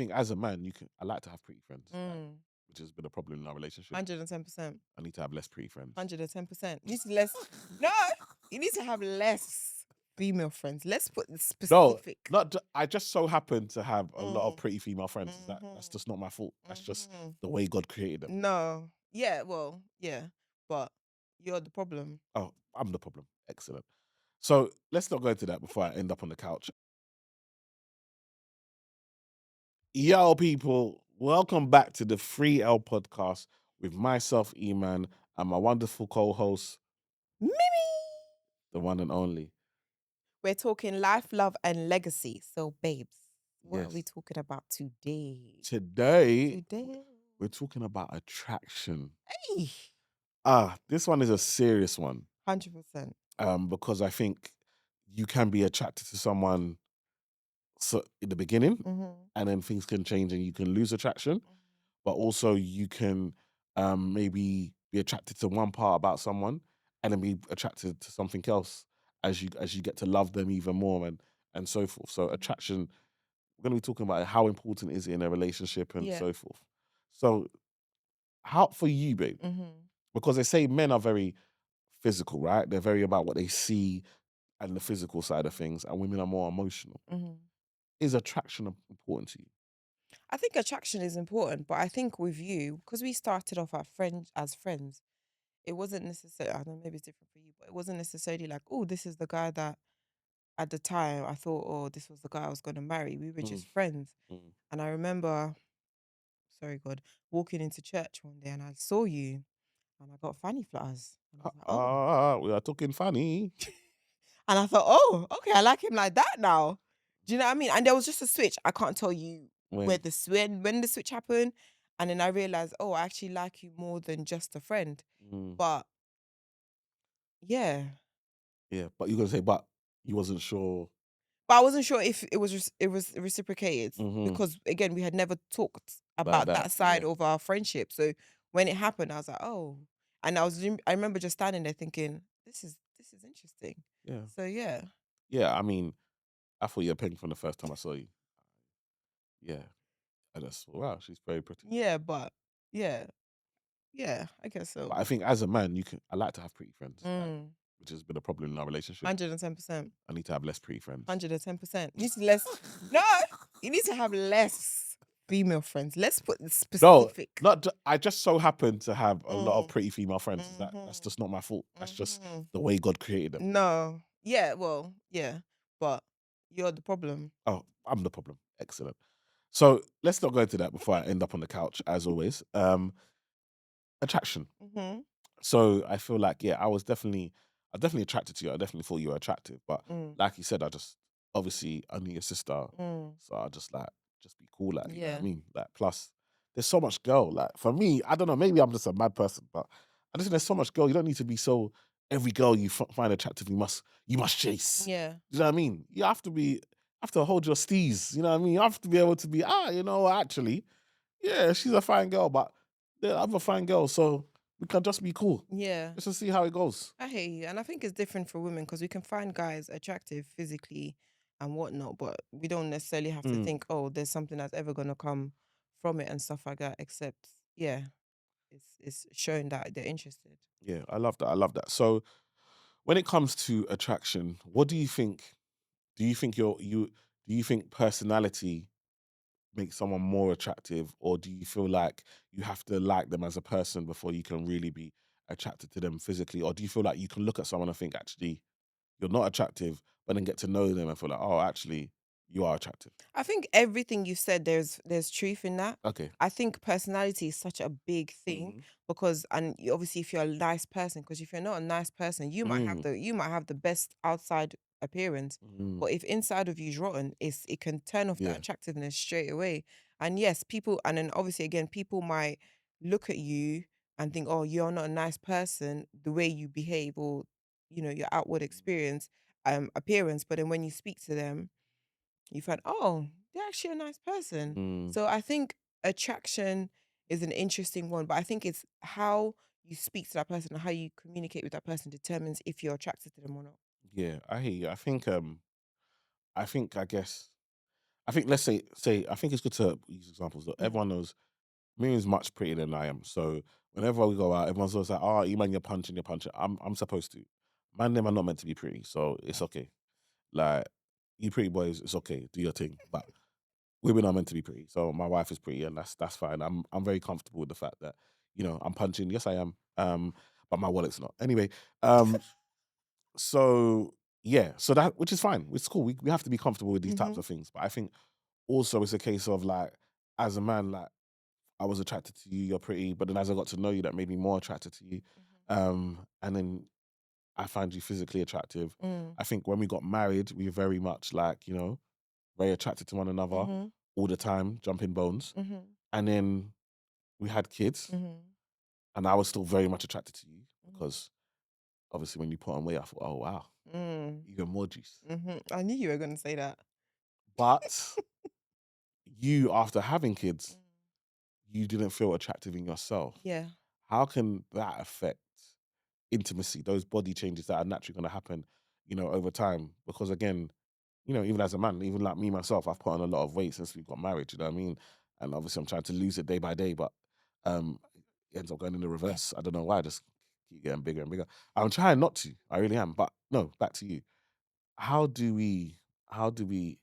think as a man, I like to have pretty friends, Mm. which has been a problem in our relationship. 110%. I need to have less pretty friends. 110%. You need to less. No, you need to have less female friends. Let's put the No, specific. I just so happen to have a lot of Mm. pretty female friends. That's Mhm. just not my fault. That's just Mhm. the way God created them. No. Yeah. Well. Yeah. But you're the problem. Oh, I'm the problem. Excellent. So let's not go into that before I end up on the couch. Yo, people, welcome back to the 3L podcast with myself, Eman, and my wonderful co-host, Mimi. the one and only. We're talking life, love, and legacy. So, babes, what are we Yes. talking about today? Today, Today. we're talking about attraction. Hey. This one is a serious one. 100%. Because I think you can be attracted to someone in the beginning, Mm-hmm. and then things can change and you can lose attraction. But also you can maybe be attracted to one part about someone and then be attracted to something else as you get to love them even more and so forth. So attraction, we're going to be talking about how important is it in a relationship and Yeah. so forth. So how for you, babe? Mm-hmm. Because they say men are very physical, right? They're very about what they see and the physical side of things, and women are more emotional. Mm-hmm. Is attraction important to you? I think attraction is important, but I think with you, because we started off as friends, it wasn't necessarily, I don't know, maybe it's different for you, but it wasn't necessarily like, oh, this is the guy that at the time I thought, oh, this was the guy I was going to marry. We were Mm, just friends. mm. And I remember, sorry, God, walking into church one day and I saw you and I got fanny flutters. And I was like, oh. We are talking funny. And I thought, oh, okay, I like him like that now. Do you know what I mean? And there was just a switch. I can't tell you where When when the switch happened. And then I realized, oh, I actually like you more than just a friend. mm, But yeah. yeah, but you're gonna say, but you wasn't sure. But I wasn't sure if it was reciprocated Hmm. because again, we had never talked About about that, that side yeah, of our friendship. So when it happened, I was like, oh. And I remember just standing there thinking, this is interesting. yeah, So yeah. yeah. I mean, I thought you were paying from the first time I saw you. Yeah, and that's wow. She's very pretty. Yeah, but yeah. Yeah, I guess so. But I think as a man, I like to have pretty friends, Mm. which has been a problem in our relationship. 110%. I need to have less pretty friends. 110%. You need to less. No, you need to have less female friends. Let's put the No, specific. I just so happen to have a lot of Mm. pretty female friends. That's Mm-hmm. just not my fault. That's just Mm-hmm. the way God created them. No. Yeah, well, yeah. But you're the problem. Oh, I'm the problem. Excellent. So let's not go into that before I end up on the couch, as always. Attraction. Mm-hmm. So I feel like, yeah, I definitely attracted to you. I definitely thought you were attractive. But Mm. like you said, obviously, I knew your sister. Mm. So I just be cool. Like, you know what Yeah. I mean? Like, plus, there's so much girl. Like, for me, I don't know, maybe I'm just a mad person, but I just think there's so much girl. You don't need to be so, every girl you find attractive, you must chase. Yeah. You know what I mean? You have to hold your steez. You know what I mean? You have to be able to be, actually, yeah, she's a fine girl, but there are other fine girls, so we can just be cool. Yeah. Just to see how it goes. I hear you. And I think it's different for women because we can find guys attractive physically and whatnot, but we don't necessarily have to Mm, think, oh, there's something that's ever gonna come from it and stuff like that, except yeah, it's showing that they're interested. yeah, I love that. I love that. So when it comes to attraction, what do you think? Do you think do you think personality makes someone more attractive, or do you feel like you have to like them as a person before you can really be attracted to them physically? Or do you feel like you can look at someone and think, actually, you're not attractive, but then get to know them and feel like, oh, actually, you are attractive? I think everything you said, there's truth in that. Okay. I think personality is such a big thing Hmm. because, obviously, if you're a nice person, because if you're not a nice person, Mm, you might have the best outside appearance, mm, but if inside of you is rotten, it can turn off that yeah. attractiveness straight away. And yes, people, and then obviously again, people might look at you and think, oh, you're not a nice person, the way you behave or your outward appearance, but then when you speak to them you find, oh, they're actually a nice person. Mm, So I think attraction is an interesting one, but I think it's how you speak to that person and how you communicate with that person determines if you're attracted to them or not. yeah, I hear you. I think I think let's say I think it's good to use examples. Look, Mm. everyone knows Miriam's much prettier than I am. So whenever we go out, everyone's always like, "Oh, you man, you're punching, you're punching." I'm supposed to. Man, them are not meant to be pretty, so it's okay. Like you pretty boys, it's okay. Do your thing, but women are meant to be pretty. So my wife is pretty, and that's fine. I'm very comfortable with the fact that I'm punching. Yes, I am. But my wallet's not. Anyway, um, so yeah, so that which is fine. It's cool. We have to be comfortable with these types Mhm. of things. But I think also it's a case of like, as a man, like I was attracted to you, you're pretty, but then as I got to know you, that made me more attracted to you. Mhm. And then I find you physically attractive. Mm. I think when we got married, we were very much like, very attracted to one another Mhm. all the time, jumping bones. Mhm. And then we had kids, Mhm. and I was still very much attracted to you Mhm. because obviously when you put on weight, I thought, oh wow, Mm. even more juice. Mhm. I knew you were gonna say that. But you, after having kids, Mm. you didn't feel attractive in yourself. Yeah. How can that affect intimacy, those body changes that are naturally going to happen, over time? Because again, even as a man, even like me myself, I've put on a lot of weight since we got married. You know what I mean? And obviously, I'm trying to lose it day by day, but it ends up going in the reverse. I don't know why. I just keep getting bigger and bigger. I'm trying not to. I really am. But no, back to you. How do we? How do we?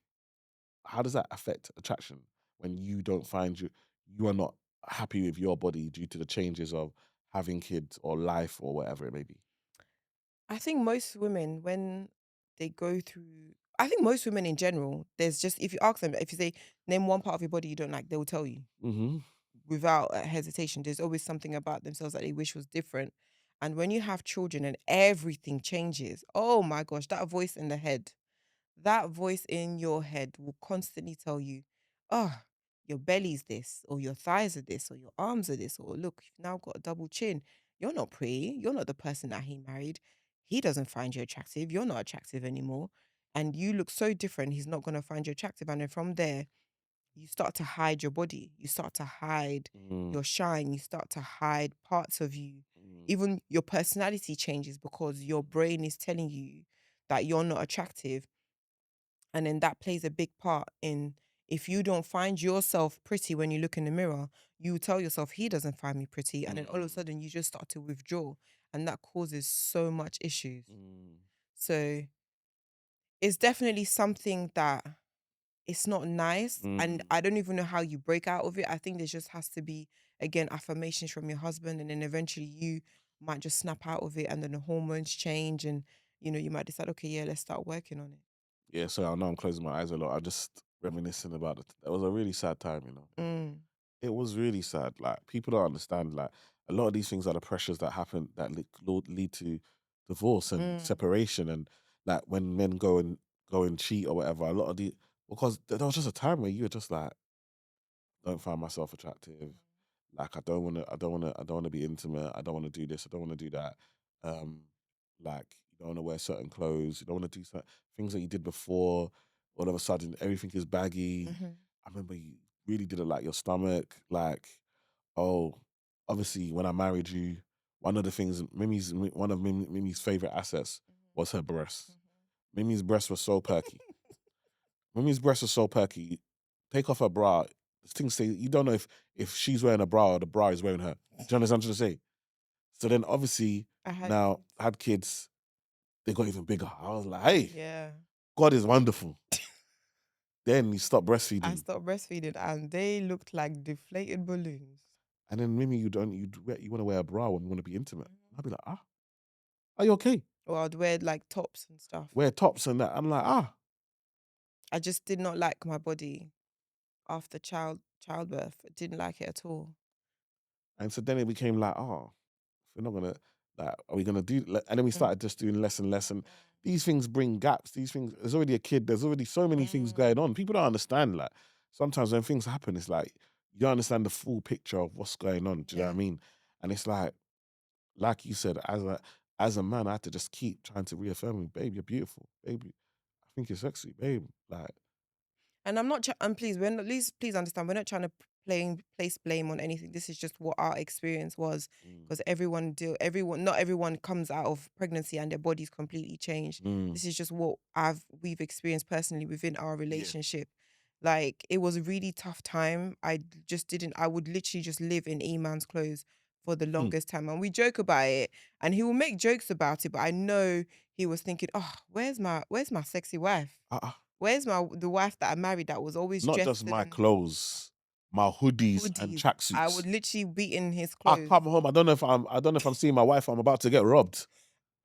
How does that affect attraction when you don't find you are not happy with your body due to the changes of having kids or life or whatever it may be? I think most women, when they go through, I think most women in general, there's just, if you ask them, if you say, name one part of your body you don't like, they will tell you Hmm. without hesitation. There's always something about themselves that they wish was different. And when you have children and everything changes, oh my gosh, that voice in the head, that voice in your head will constantly tell you, oh, your belly's this, or your thighs are this, or your arms are this, or look, you've now got a double chin. You're not pretty. You're not the person that he married. He doesn't find you attractive. You're not attractive anymore. And you look so different. He's not going to find you attractive. And then from there, you start to hide your body. You start to hide Mm, your shine. You start to hide parts of you. mm, Even your personality changes because your brain is telling you that you're not attractive, and then that plays a big part in, if you don't find yourself pretty when you look in the mirror, you tell yourself, he doesn't find me pretty. And then all of a mm, sudden you just start to withdraw. And that causes so much issues. mm, So it's definitely something that it's not nice. And mm. I don't even know how you break out of it. I think there just has to be, again, affirmations from your husband. And then eventually you might just snap out of it. And then the hormones change. And, you might decide, okay, yeah, let's start working on it. Yeah, so I know I'm closing my eyes a lot. I'm just reminiscing about it. It was a really sad time, Mm, It was really sad. Like people don't understand. Like a lot of these things are the pressures that happen that lead to divorce and mm, separation, and like when men go and cheat or whatever. A lot of the because there was just a time where you were just like, don't find myself attractive. Like I don't wanna be intimate. I don't wanna do this. I don't wanna do that. Um, like you don't wanna wear certain clothes. You don't wanna do certain things that you did before. All of a sudden, everything is baggy. mhm, I remember you really didn't like your stomach. Like, oh, obviously, when I married you, one of the things one of Mimi's favorite assets was her breasts. mhm. Mimi's breasts were so perky. Mimi's breasts were so perky. Take off her bra. This thing say you don't know if she's wearing a bra or the bra is wearing her. Do you understand what I'm trying to say? So then obviously I had now kids. had kids, they got even bigger. I was like, hey, Yeah. God is wonderful. Then you stop I breastfeeding. stopped breastfeeding and they looked like deflated balloons. And then Mimi, you want to wear a bra when you want to be intimate. Mhm. I'd be like, are you okay? Or I'd wear like tops and stuff. Wear tops and that. I'm like, I just did not like my body after childbirth. I didn't like it at all. And so then it became like, if we're not gonna, like, are we gonna do? And then we Mm, started just doing less and less. And these things bring gaps. These things. There's already a kid. There's already so many things mm, going on. People don't understand. Like sometimes when things happen, it's like you don't understand the full picture of what's going on. Do you know what yeah. I mean? And it's like you said, as a man, I had to just keep trying to reaffirm me, babe, you're beautiful, baby. I think you're sexy, babe. Like, And I'm not, and please, we're not, please understand, we're not trying to place blame on anything. This is just what our experience was, mm, because not everyone comes out of pregnancy and their body's completely changed. mm, This is just what we've experienced personally within our yeah, relationship. Like, it was a really tough time. Just didn't I would literally just live in Eman's clothes for the Mm. longest time, and we joke about it, and he will make jokes about it, but I know he was thinking, "Oh, where's my sexy wife? Uh-uh. Where's the wife that I married that was always Not dressed just my in clothes, my hoodies and hoodies?" I would tracksuits. literally be in his I clothes, come home. I don't know if I'm seeing my wife. I'm about to get robbed.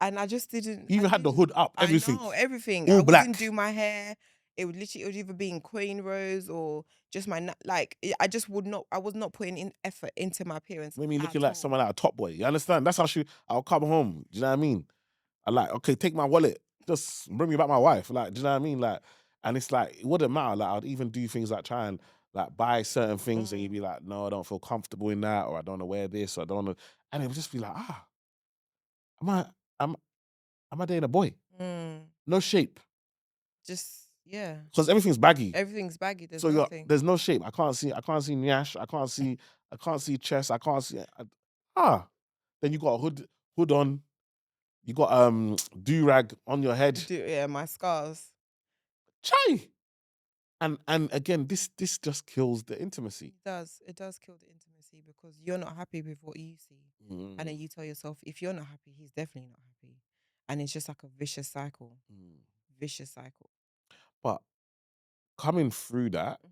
and I just didn't. He I even had the didn't. hood up, I everything, know everything. I all wouldn't black. do my hair. It would either be in queen rose or just like I just would not. I was not putting in effort into my appearance Made me at looking like all. someone out of Top Boy. You understand? That's how I'll come home. Do you know what I mean? I like, okay, take my wallet. Just bring me back my wife. Like, do you know what I mean? Like, and it's like, it wouldn't matter. Like, I'd even do things like try and like buy certain things and you'd Mm, be like, no, I don't feel comfortable in that, or I don't want to wear this, or I don't want to. And it would just be like, am I, am, am I dating a boy? mm, No shape. just yeah. Because everything's baggy. Everything's baggy. There's So nothing. there's no shape. I can't see nyash. I can't see chest. I can't see, ah. Then you got a hood on. You got do rag on your head. Yeah, my scars. Chai. And again, this just kills the intimacy. It does. It does kill the intimacy because you're not happy with what you see, and Mm, then you tell yourself, if you're not happy, he's definitely not happy, and it's just like a vicious cycle. mm. Vicious cycle. But coming through that, Mhm.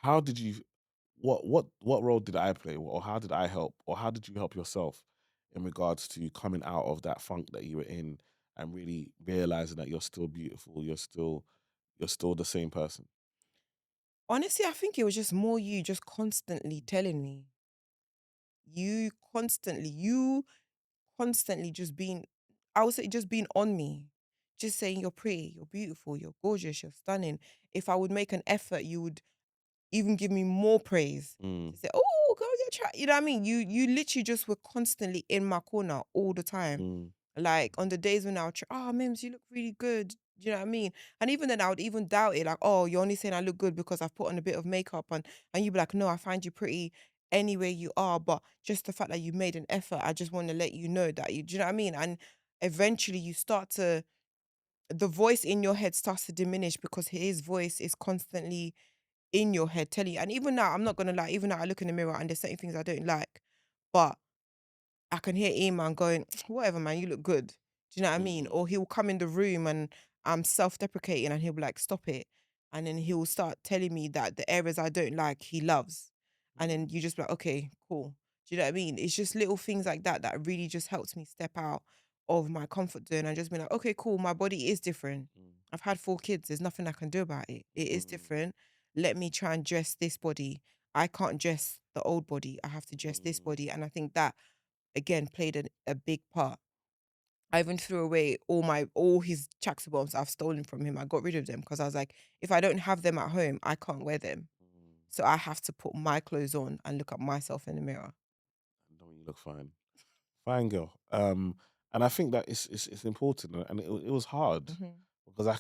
how did you? What role did I play, or how did I help, or how did you help yourself in regards to coming out of that funk that you were in and really realizing that you're still beautiful, you're still the same person. Honestly, I think it was just more you just constantly telling me. You constantly just being, I would say just being on me. Just saying you're pretty, you're beautiful, you're gorgeous, you're stunning. If I would make an effort, you would even give me more praise Mm, to say, "Oh, girl, you're trying." You know what I mean? You literally just were constantly in my corner all the time. mm, Like on the days when I would try, "Oh, Mims, you look really good." Do you know what I mean? And even then, I would even doubt it. Like, "Oh, you're only saying I look good because I've put on a bit of makeup," and you'd be like, "No, I find you pretty any way you are." But just the fact that you made an effort, I just want to let you know that you. Do you know what I mean? And eventually, you start to the voice in your head starts to diminish because his voice is constantly in your head telling you. And even now, I'm not gonna lie, even now I look in the mirror and there's certain things I don't like, but I can hear Eman going, whatever, man, you look good. Do you know what I mean? mm, Or he'll come in the room and I'm self-deprecating and he'll be like, stop it. And then he'll start telling me that the areas I don't like, he loves. And then mm, you just be like, okay, cool. Do you know what I mean? It's just little things like that that really just helps me step out of my comfort zone and just be like, okay, cool, my body is different. mm, I've had 4 kids. There's nothing I can do about it. It is mm, different. Let me try and dress this body. I can't dress the old body. I have to dress this mm, body. And I think that again played a big part. I even threw away all his tracksuit bottoms I've stolen from him. I got rid of them because I was like, if I don't have them at home, I can't wear them. mm. So I have to put my clothes on and look at myself in the mirror. No, you look fine. Fine girl. And I think that it's important, and it was hard Mhm. because I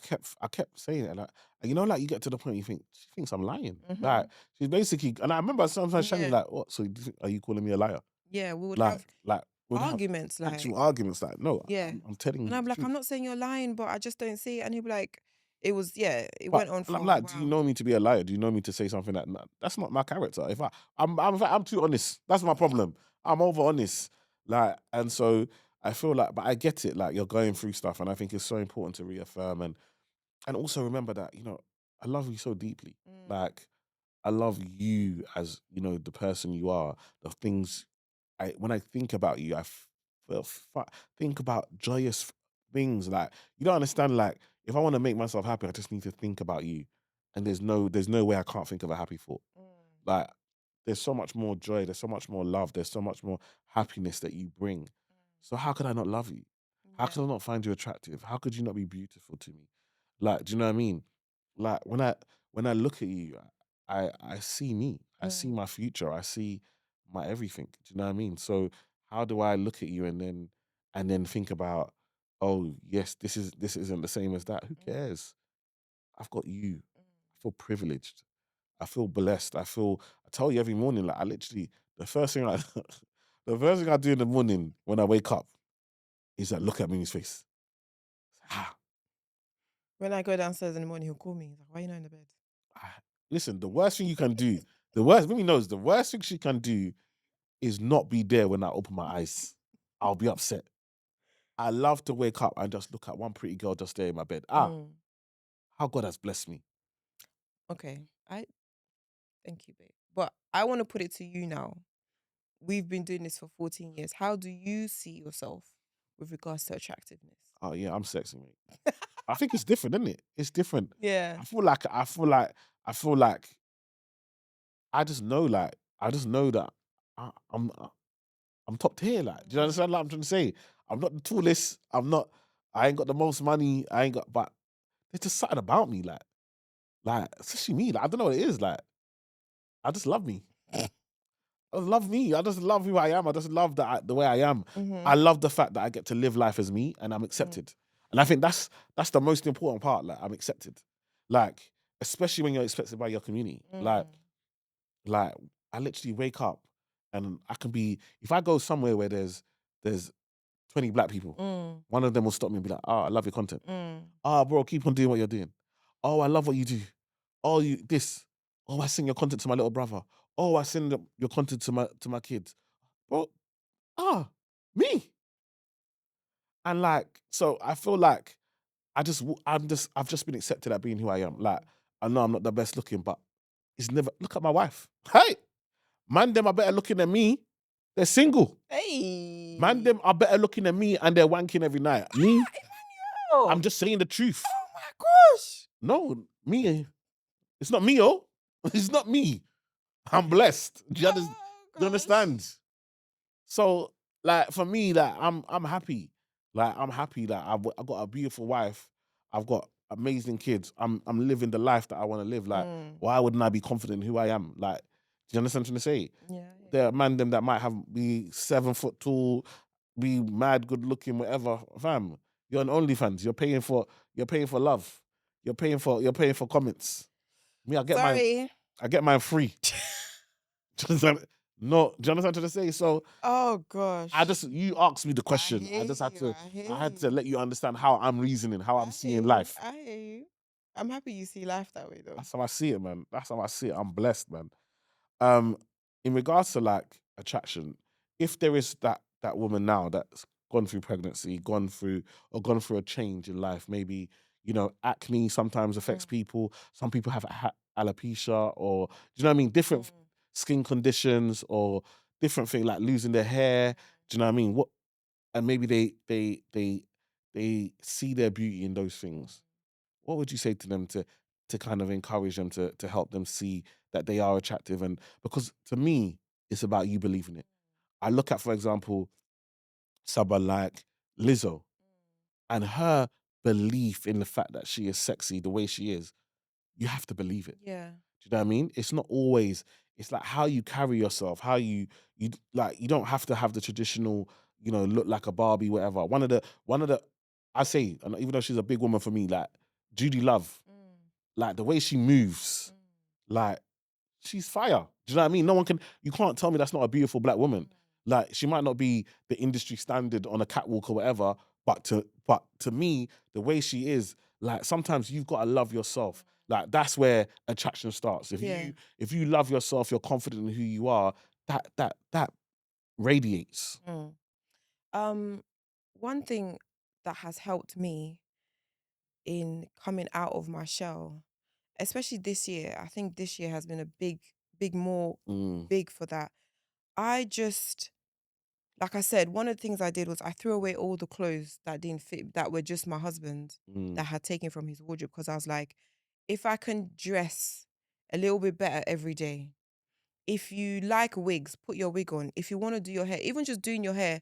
kept saying it, and you know, like you get to the point you think she thinks I'm lying. Like Mhm. she's basically, and I remember sometimes Shani Yeah. like, what? So are you calling me a liar? Yeah. We would have Like we'd have arguments like, actual arguments. Like, no, yeah. I'm telling And you I'm the like, I'm truth. not saying you're lying, but I just don't see it. And he'll be like, it was, yeah, it But went on and I'm for a like, do you while. know me to be a liar? Do you know me to say something that that's not my character? If I'm too honest. That's my problem. I'm over honest. Like, and so I feel like, but I get it. Like you're going through stuff, and I think it's so important to reaffirm and also remember that I love you so deeply. Mm, Like I love you as the person you are. The things when I think about you, feel think about joyous things. Like you don't understand. Like if I want to make myself happy, I just need to think about you, and there's no way I can't think of a happy thought. mm, Like there's so much more joy, there's so much more love, there's so much more happiness that you bring. So how could I not love you? How yeah. could I not find you attractive? How could you not be beautiful to me? Like, do you know what I mean? Like when I look at you, I see me. I see Mm, my future. I see my everything. Do you know what I mean? So how do I look at you and then think about, oh yes, this isn't the same as that. Who mm, cares? I've got you. mm. I feel privileged. I feel blessed. I tell you every morning, like I literally the first thing I the first thing I do in the morning when I wake up is like look at Mimi's face. Ah, When I go downstairs in the morning, he'll call me. He's like, why are you not in the bed? listen, the worst thing you can do, the worst, Mimi knows, the worst thing she can do is not be there when I open my eyes. I'll be upset. I love to wake up and just look at one pretty girl just there in my bed. Mm. How God has blessed me. Okay. Thank you, babe. But I want to put it to you now. We've been doing this for 14 years. How do you see yourself with regards to attractiveness? Oh yeah, I'm sexy, mate. I think it's different, isn't it? It's different. Yeah. I feel like I just know that I, I'm I'm top tier. Like, do you understand what I'm trying to say? I'm not the tallest. I ain't got the most money. I ain't got, but there's just something about me, like especially me. Like, I don't know what it is. Like, I just love me. I just love me. I just love who I am. I just love the way I am. Mm-hmm. I love the fact that I get to live life as me and I'm accepted. And I think that's the most important part. Like, I'm accepted. Like, especially when you're accepted by your community. Like I literally wake up and I can be, if I go somewhere where there's 20 black people, one of them will stop me and be like, "Oh, I love your content. Oh, bro, keep on doing what you're doing. Oh, I love what you do. Oh, you this. Oh, I send your content to my little brother. Oh, I send your content to my kids. Bro, me." And like, so I feel like I've just been accepted at being who I am. Like, I know I'm not the best looking, but it's never, look at my wife. Hey, man, them are better looking than me. They're single. Man, Hey. them are better looking than me and they're wanking every night. Me, I'm Emmanuel. just saying the truth. Oh my gosh. No, me. It's not me, oh. It's not me. I'm blessed. Oh Do you gosh. understand? So, like, for me, like, I'm happy. Like, I'm happy that I've got a beautiful wife. I've got amazing kids. I'm living the life that I want to live. Like, why wouldn't I be confident in who I am? Like, do you understand what I'm trying to say? Yeah. There are man them that might be 7 foot tall, be mad, good looking, whatever. Fam, you're on OnlyFans. You're paying for love. You're paying for comments. Me, Sorry. I get mine free. Do you understand? No, do you understand what I'm trying to say? So Oh gosh. you asked me the I question. hear you. I hear I had to you. let you understand how I'm reasoning, how I'm I hear seeing you. life. I hear you. I'm happy you see life that way though. That's how I see it, man. That's how I see it. I'm blessed, man. Um, in regards to like attraction, if there is that woman now that's gone through pregnancy, gone through a change in life, maybe acne sometimes affects people. Some people have alopecia, or do you know what I mean? Different skin conditions or different things like losing their hair. Do you know what I mean? What and maybe they see their beauty in those things. What would you say to them to kind of encourage them to help them see that they are attractive? And because to me, it's about you believing it. I look at, for example, someone like Lizzo and her belief in the fact that she is sexy the way she is. You have to believe it. Yeah. Do you know what I mean? It's not always. It's like how you carry yourself, how you like. You don't have to have the traditional, look like a Barbie, whatever. One of the, I say, and even though she's a big woman for me, like Judy Love, like the way she moves, like she's fire. Do you know what I mean? You can't tell me that's not a beautiful black woman. Like she might not be the industry standard on a catwalk or whatever, but to me, the way she is, like sometimes you've got to love yourself. Like that's where attraction starts. Yeah. If you love yourself, you're confident in who you are, that radiates. Um, one thing that has helped me in coming out of my shell, especially this year, I think this year has been a more Mm, big for that. I just, like I said, one of the things I did was I threw away all the clothes that didn't fit, that were just my husband, mm, that I had taken from his wardrobe, because I was like, if I can dress a little bit better every day, if you like wigs, put your wig on. If you want to do your hair, even just doing your hair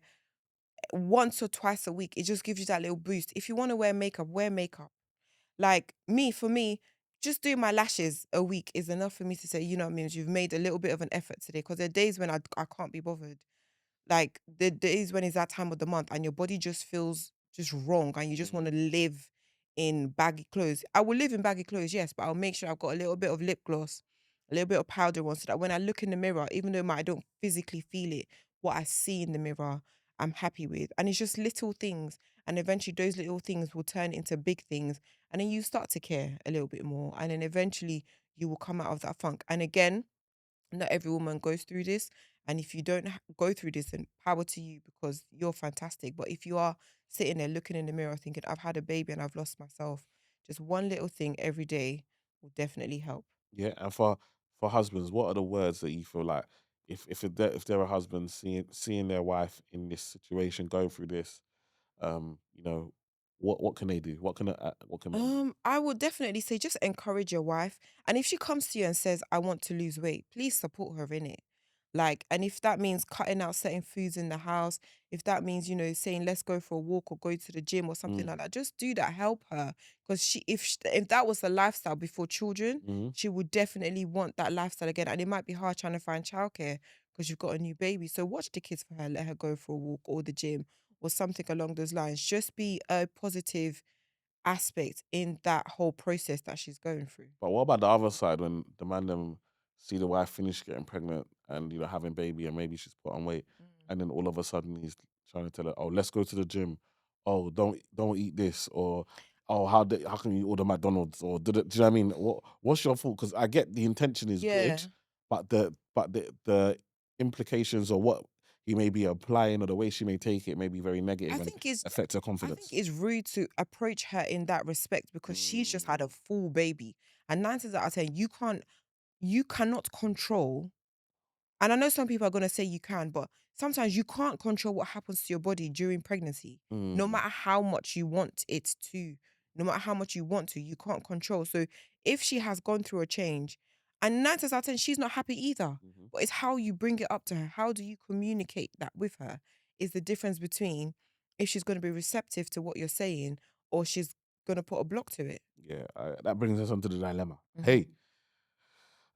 once or twice a week, it just gives you that little boost. If you want to wear makeup, wear makeup. Like for me, just doing my lashes a week is enough for me to say, you know what I mean, you've made a little bit of an effort today. Because there are days when I can't be bothered. Like the days when it's that time of the month and your body just feels just wrong and you just want to live in baggy clothes. I will live in baggy clothes, yes, but I'll make sure I've got a little bit of lip gloss, a little bit of powder on, so that when I look in the mirror, even though I don't physically feel it, what I see in the mirror, I'm happy with. And it's just little things. And eventually those little things will turn into big things. And then you start to care a little bit more. And then eventually you will come out of that funk. And again, not every woman goes through this. And if you don't go through this, then power to you because you're fantastic. But if you are sitting there looking in the mirror thinking, I've had a baby and I've lost myself, just one little thing every day will definitely help. Yeah, and for husbands, what are the words that you feel like if they're a husband seeing their wife in this situation going through this, you know, what can they do? What can men do? I would definitely say just encourage your wife. And if she comes to you and says, I want to lose weight, please support her in it. Like, and if that means cutting out certain foods in the house, if that means, saying let's go for a walk or go to the gym or something Mm, like that, just do that. Help her. Because if that was the lifestyle before children, mm-hmm. she would definitely want that lifestyle again. And it might be hard trying to find childcare because you've got a new baby. So watch the kids for her, let her go for a walk or the gym or something along those lines. Just be a positive aspect in that whole process that she's going through. But what about the other side when the man them see the wife finish getting pregnant and having baby and maybe she's put on weight and then all of a sudden he's trying to tell her, oh, let's go to the gym. Oh, don't eat this or oh how can you order McDonald's or do you know what I mean? What's your fault? Because I get the intention is good, Yeah. but the implications or what he may be applying or the way she may take it may be very I negative and think it's affect her I think confidence. it's rude to approach her in that respect because she's just had a Mm, full baby. And 9 times out of 10, you cannot control. And I know some people are going to say you can, but sometimes you can't control what happens to your body during pregnancy. No mm, matter how much you want it to, no matter how much you want to, you can't control. So if she has gone through a change, and 9 times out of 10, she's not happy either. mhm. But it's how you bring it up to her. How do you communicate that with her? Is the difference between if she's going to be receptive to what you're saying or she's going to put a block to it. Yeah, that brings us on to the dilemma. Hey,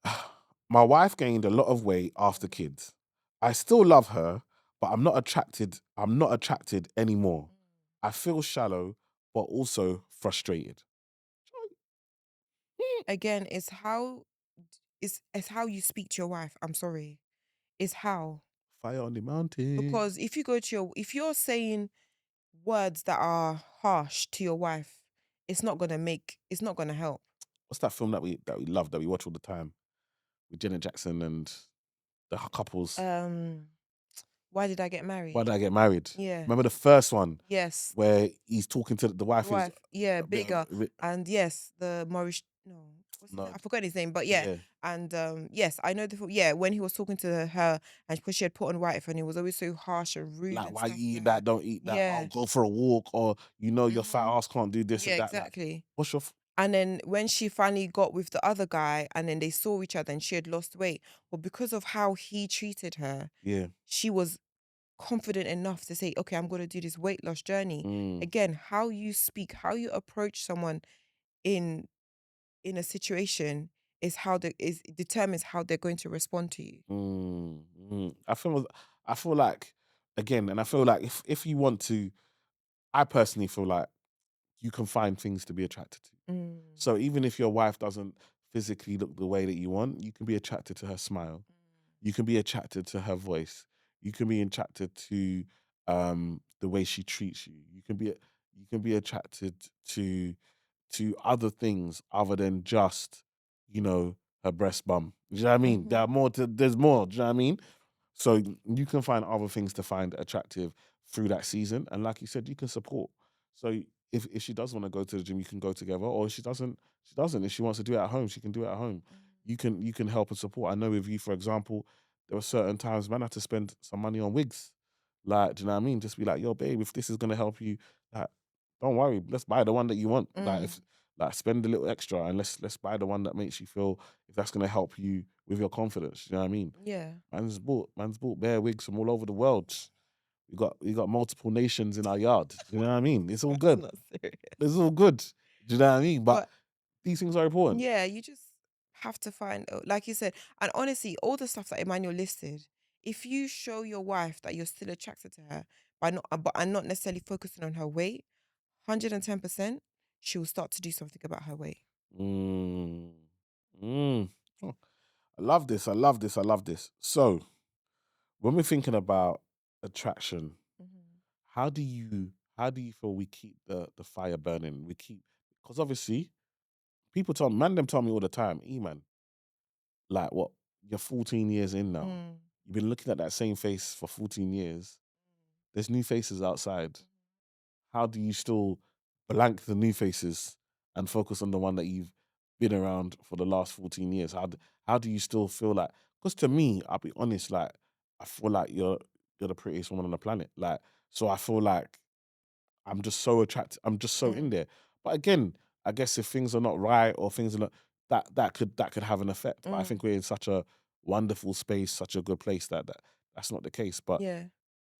Mhm. my wife gained a lot of weight after kids. I still love her, but I'm not attracted. I'm not attracted anymore. I feel shallow, but also frustrated. Again, it's how you speak to your wife. I'm sorry. It's how. Fire on the mountain. Because if you're saying words that are harsh to your wife, it's not gonna help. What's that film that we love that we watch all the time with Janet Jackson and the couples? Um, why did I get Why married? did I get married? Yeah. Remember the first one Yes. where he's talking to the The wife is wife. Yeah, a bigger. bit And yes, the Maurice no, what's his name? no, I forgot his name, but yeah. yeah. And yes, I know yeah, when he was talking to her and because she had put on white and he was always so harsh and rude Like, and why stuff you to eat her. that? Don't eat that. I'll Yeah. go for a walk, or your fat Mhm. ass can't do this Yeah, and that. Like, exactly. what's your And then when she finally got with the other guy and then they saw each other and she had lost weight, but because of how he treated her, yeah? she was confident enough to say, okay, I'm going to do this weight loss journey. Mm, Again, how you speak, how you approach someone in a situation is determines how they're going to respond to you. I feel like again, and I feel like if you want to, I personally feel like you can find things to be attracted to. Mm. So even if your wife doesn't physically look the way that you want, you can be attracted to her smile. You can be attracted to her voice. You can be attracted to the way she treats you. You can be attracted to other things other than just, her breast bump. Do you know what I mean? Mhm. There's more. Do you know what I mean? So you can find other things to find attractive through that season. And like you said, you can support. So if she does want to go to the gym, you can go together. Or if she doesn't, she doesn't. If she wants to do it at home, she can do it at home. You can help and support. I know with you, for example, there were certain times man I had to spend some money on wigs. Like, do you know what I mean? Just be like, yo, babe, if this is gonna help you, like, don't worry, let's buy the one that you want. Like if Mm. like spend a little extra and let's buy the one that makes you feel if that's gonna help you with your confidence. You know what I mean? Yeah. Man's bought bare wigs from all over the world. We got multiple nations in our yard. You know what I mean? It's all That's good. not serious. It's all good. Do you know what I mean? But But these things are important. yeah, you just have to find, like you said, and honestly, all the stuff that Emmanuel listed, if you show your wife that you're still attracted to her by not, but and not necessarily focusing on her weight, 110%, she will start to do something about her weight. Mm. Mm. Oh, I love this. I love this. I love this. So when we're thinking about attraction, how do you feel we keep the fire burning? We keep, because obviously them tell me all the time, man, like what, you're 14 years in now. Mm. You've been looking at that same face for 14 years. There's new faces outside. How do you still blank the new faces and focus on the one that you've been around for the last 14 years? How do you still feel like, because to me, I'll be honest, like I feel like you're the prettiest woman on the planet. Like, so I feel like I'm just so attracted. I'm just so in Mm. there. But again, I guess if things are not right or things are not, that could have an effect. But I Mm. think we're in such a wonderful space, such a good place that's not the case. But Yeah.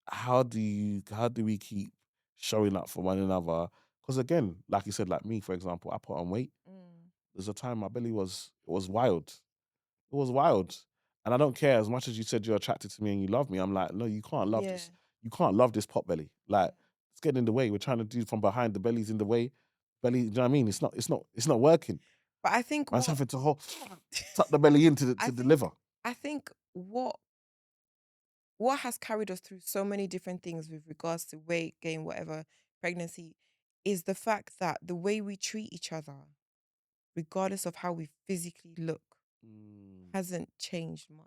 how do we keep showing up for one another? Because again, like you said, like me, for example, I put on weight. Mm. There's a time my belly was, it was wild. It was wild. And I don't care, as much as you said you're attracted to me and you love me. I'm like, no, you can't love Yeah. this. You can't love this pot belly. Yeah. Like, it's getting in the way. We're trying to do from behind. The belly's in the way. Belly, do you know what I mean? It's not working. But I think Man's what having to tuck the belly in I to think deliver. I think what has carried us through so many different things with regards to weight gain, whatever, pregnancy, is the fact that the way we treat each other, regardless of how we physically look, Mm, hasn't changed much.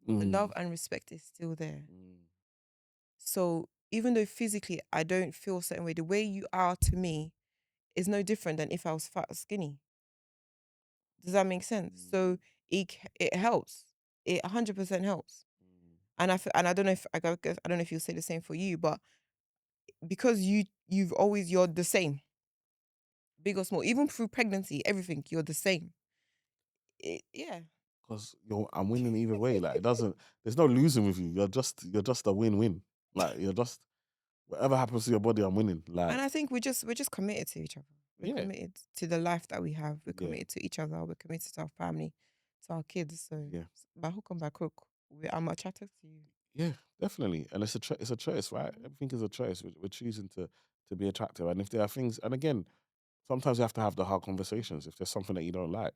The mm, love and respect is still there. mm, So even though physically I don't feel a certain way, the way you are to me is no different than if I was fat or skinny. Does that make sense? mm, So it helps. It 100% helps. mm, And I don't know if I don't know if you'll say the same for you, but because you're the same, big or small, even through pregnancy, everything you're the same. Yeah. because I'm winning either way. Like, it doesn't. There's no losing with you. You're just a win-win. Like, you're just, whatever happens to your body, I'm winning. Like, And I think we're just committed to each other. We're yeah, committed to the life that we have. We're yeah, committed to each other. We're committed to our family, to our kids. So yeah, by hook or by crook, I'm attracted to you. yeah, definitely. And it's a choice, right? Mhm. Everything is a choice. We're choosing to be attractive. And if there are things, and again, sometimes you have to have the hard conversations. If there's something that you don't like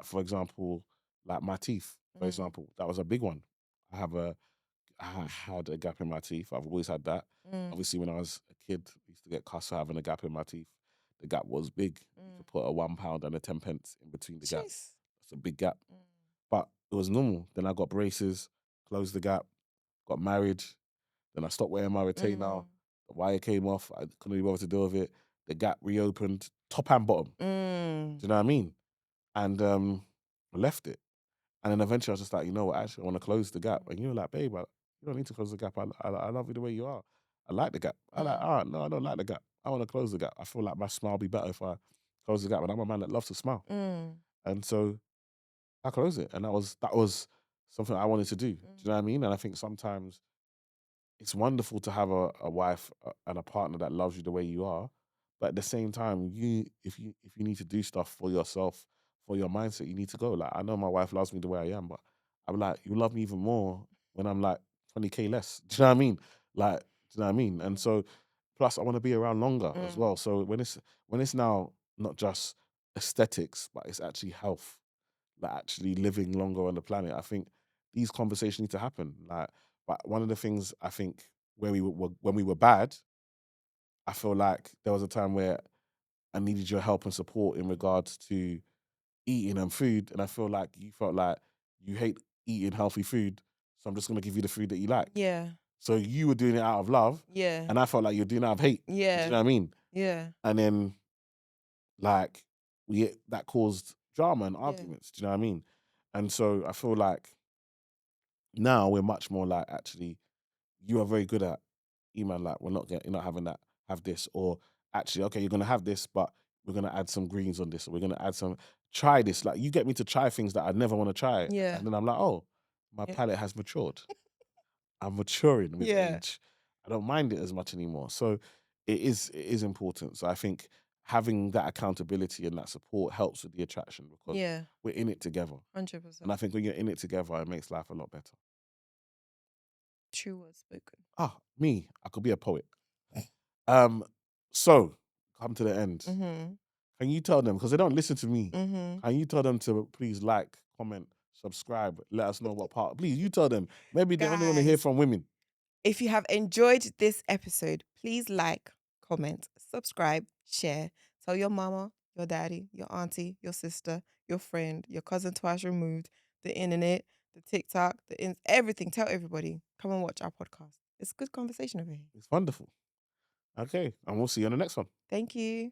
for example, like my teeth, for Mm. example, that was a big one. I had a gap in my teeth. I've always had that. Mm. Obviously, when I was a kid, I used to get cussed for having a gap in my teeth. The gap was big. You Mm. could put a £1 and a 10p in between the gap. Jeez. It's a big gap. Mm. But it was normal. Then I got braces, closed the gap, got married. Then I stopped wearing my retainer. Mm. The wire came off. I couldn't be bothered to deal with it. The gap reopened, top and bottom. Mm. Do you know what I mean? And I left it. And then eventually I was just like, you know what, actually, I want to close the gap. And you were like, babe, you don't need to close the gap. I love you the way you are. I like the gap. I like, Mm. no, I don't like the gap. I want to close the gap. I feel like my smile will be better if I close the gap. And I'm a man that loves to smile. Mm. And so I closed it. And that was something I wanted to do. Do you know what I Mm. mean? And I think sometimes it's wonderful to have a wife and a partner that loves you the way you are, but at the same time, if you need to do stuff for yourself, for your mindset, you need to go. Like, I know my wife loves me the way I am, but I'm like, you love me even more when I'm like 20K less. Do you know what I mean? Like, do you know what I mean? And Mm. so, plus I want to be around longer as Mm. well. So when it's now not just aesthetics, but it's actually health, like actually living longer on the planet. I think these conversations need to happen. Like, but one of the things I think where when we were bad, I feel like there was a time where I needed your help and support in regards to eating and food, and I feel like you felt like you hate eating healthy food, so I'm just gonna give you the food that you like. Yeah. So you were doing it out of love, Yeah. and I felt like you're doing it out of hate. Do you Yeah. know what I mean? Yeah. And then like that caused drama and Yeah. arguments. Do you know what I mean? And so I feel like now we're much more like, actually, you are very good at email, like, you're not having that, have this, or actually, okay, you're gonna have this, but we're gonna add some greens on this, or we're gonna add some, try this. Like, you get me to try things that I never want to try. Yeah. And then I'm like, oh, my Yeah. palate has matured. I'm maturing with Yeah. age. I don't mind it as much anymore. So it is important. So I think having that accountability and that support helps with the attraction, because Yeah. we're in it together. And 100%. I think when you're in it together, it makes life a lot better. True words spoken. Me, I could be a poet. Um, so come to the end. Mhm. Can you tell them, because they don't listen to me? Mhm. Can you tell them to please like, comment, subscribe, let us know what part? Please, you tell them. Maybe they only want to hear Guys, from women. If you have enjoyed this episode, please like, comment, subscribe, share. Tell your mama, your daddy, your auntie, your sister, your friend, your cousin twice removed, the internet, the TikTok, everything. Tell everybody. Come and watch our podcast. It's a good conversation over here. It's wonderful. Okay, and we'll see you on the next one. Thank you.